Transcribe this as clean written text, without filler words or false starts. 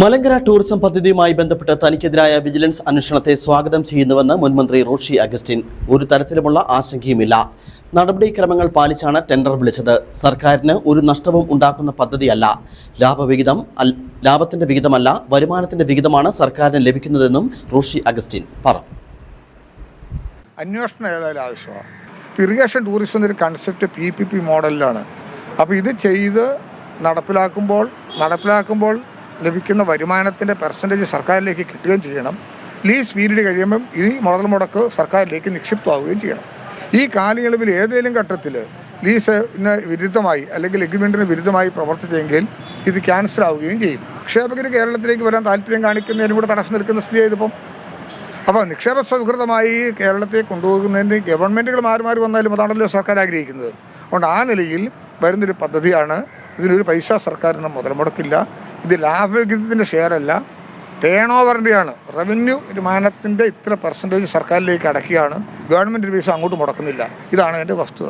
Malankara tourism പദ്ധതിയുമായി ബന്ധപ്പെട്ട് തനിക്കെതിരായ vigilance അന്വേഷണത്തെ സ്വാഗതം ചെയ്യുന്നുവെന്ന് മുൻമന്ത്രി റോഷി അഗസ്റ്റിൻ. ഒരു തരത്തിലുമുള്ള ആശങ്കയുമില്ല. നടപടിക്രമങ്ങൾ പാലിച്ചാണ് ടെൻഡർ വിളിച്ചത്. സർക്കാരിന് ഒരു നഷ്ടവും ഉണ്ടാക്കുന്ന പദ്ധതിയല്ല. ലാഭത്തിന്റെ വിഹിതമല്ല, വരുമാനത്തിന്റെ വിഹിതമാണ് സർക്കാരിന് ലഭിക്കുന്നതെന്നും റോഷി അഗസ്റ്റിൻ പറഞ്ഞു. അന്വേഷണം ഏതായാലും ആവശ്യമാണ്. ഇറിഗേഷൻ ടൂറിസം എന്നൊരു കൺസെപ്റ്റ് PPP മോഡലിലാണ്. അപ്പോൾ ഇത് ചെയ്ത് നടപ്പിലാക്കുമ്പോൾ ലഭിക്കുന്ന വരുമാനത്തിൻ്റെ പെർസെൻറ്റേജ് സർക്കാരിലേക്ക് കിട്ടുകയും ചെയ്യണം. ലീസ് പീരീഡ് കഴിയുമ്പം ഈ മുതൽ സർക്കാരിലേക്ക് നിക്ഷിപ്തമാവുകയും ചെയ്യണം. ഈ കാലയളവിൽ ഏതെങ്കിലും ഘട്ടത്തിൽ ലീസിന് വിരുദ്ധമായി അല്ലെങ്കിൽ എഗ്രിമെൻറ്റിന് വിരുദ്ധമായി പ്രവർത്തിച്ചെങ്കിൽ ഇത് ക്യാൻസൽ ആവുകയും ചെയ്യും. നിക്ഷേപകർ കേരളത്തിലേക്ക് വരാൻ താല്പര്യം കാണിക്കുന്നതിനും കൂടെ തടസ്സം നിൽക്കുന്ന സ്ഥിതി ആയതിപ്പം. അപ്പോൾ നിക്ഷേപ സൗഹൃദമായി കേരളത്തെ കൊണ്ടുപോകുന്നതിന് ഗവൺമെൻറ്റുകൾ മാറി വന്നാലും അതാണല്ലോ സർക്കാർ ആഗ്രഹിക്കുന്നത്. അതുകൊണ്ട് ആ നിലയിൽ വരുന്നൊരു പദ്ധതിയാണ്. ഇതിനൊരു പൈസ സർക്കാരിന് മുതൽ മുടക്കില്ല. ഇത് ലാഭവിഹിതത്തിൻ്റെ ഷെയറല്ല, ടേൺ ഓവറിൻ്റെയാണ്. റവന്യൂ വരുമാനത്തിൻ്റെ ഇത്ര പെർസെൻറ്റേജ് സർക്കാരിലേക്ക് അടക്കുകയാണ്. ഗവൺമെൻറ് പൈസ അങ്ങോട്ട് മുടക്കുന്നില്ല. ഇതാണ് എൻ്റെ വസ്തുത.